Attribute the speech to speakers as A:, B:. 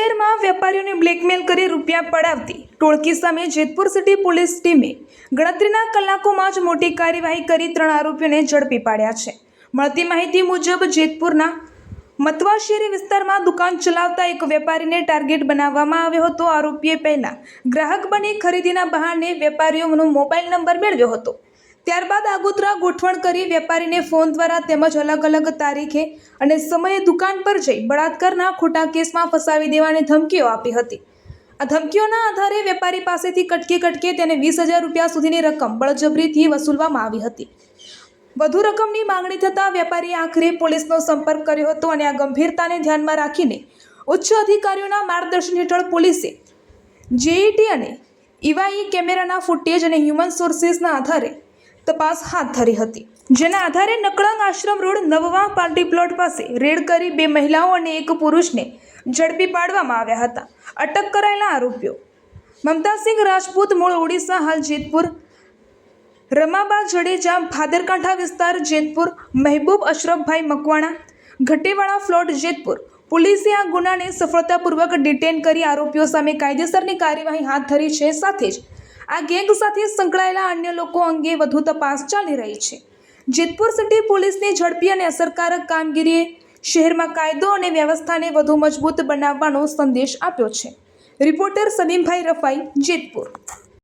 A: શહેરમાં વેપારીઓને બ્લેકમેલ કરી રૂપિયા પડાવતી ટોળકી સામે જેતપુર સિટી પોલીસ ટીમે ગણતરીના કલાકોમાં જ મોટી કાર્યવાહી કરી 3 આરોપીઓને ઝડપી પાડ્યા છે। મળતી માહિતી મુજબ જેતપુરના મતવા શેરી વિસ્તારમાં દુકાન ચલાવતા એક વેપારીને ટાર્ગેટ બનાવવામાં આવ્યો હતો। આરોપીએ પહેલા ગ્રાહક બની ખરીદીના બહાને વેપારીઓનો મોબાઈલ નંબર મેળવ્યો હતો। ત્યારબાદ આગોતરા ગોઠવણ કરી વેપારીને ફોન દ્વારા તેમજ અલગ અલગ તારીખે અને સમયે દુકાન પર જઈ બળાત્કારના ખોટા કેસમાં ફસાવી દેવાની ધમકીઓ આપી હતી। આ ધમકીઓના આધારે વેપારી પાસેથી કટકે તેને 20,000 રૂપિયા સુધીની રકમ બળજબરીથી વસૂલવામાં આવી હતી। વધુ રકમની માંગણી થતાં વેપારીએ આખરે પોલીસનો સંપર્ક કર્યો હતો અને આ ગંભીરતાને ધ્યાનમાં રાખીને ઉચ્ચ અધિકારીઓના માર્ગદર્શન હેઠળ પોલીસે જેઈટી અને ઈવાઈ કેમેરાના ફૂટેજ અને હ્યુમન સોર્સિસના આધારે તપાસ હાથ ધરી હતી, જેના આધારે નકળંગ આશ્રમ રોડ નવવા પાર્ટી પ્લોટ પાસે રેડ કરી 2 મહિલાઓ અને 1 પુરુષને ઝડપી પાડવામાં આવ્યા હતા। અટક કરાયેલા આરોપીઓ મમતાસિંહ રાજપૂત મૂળ ઓડિશા, હાલ જેતપુર; રમાબા જડેજા ભાદરકાંઠા વિસ્તાર જેતપુર; મહેબૂબ અશરફભાઈ મકવાણા ઘટેવાળા પ્લોટ જેતપુર। પોલીસે આ ગુનાને સફળતાપૂર્વક ડિટેન કરી આરોપીઓ સામે કાયદેસરની કાર્યવાહી હાથ ધરી છે। સાથે જ આ ગેંગ સાથે સંકળાયેલા અન્ય લોકો અંગે વધુ તપાસ ચાલી રહી છે। જેતપુર સિટી પોલીસની ઝડપી અને અસરકારક કામગીરીએ શહેરમાં કાયદો અને વ્યવસ્થાને વધુ મજબૂત બનાવવાનો સંદેશ આપ્યો છે। રિપોર્ટર સલીમભાઈ રફાઈ, જેતપુર।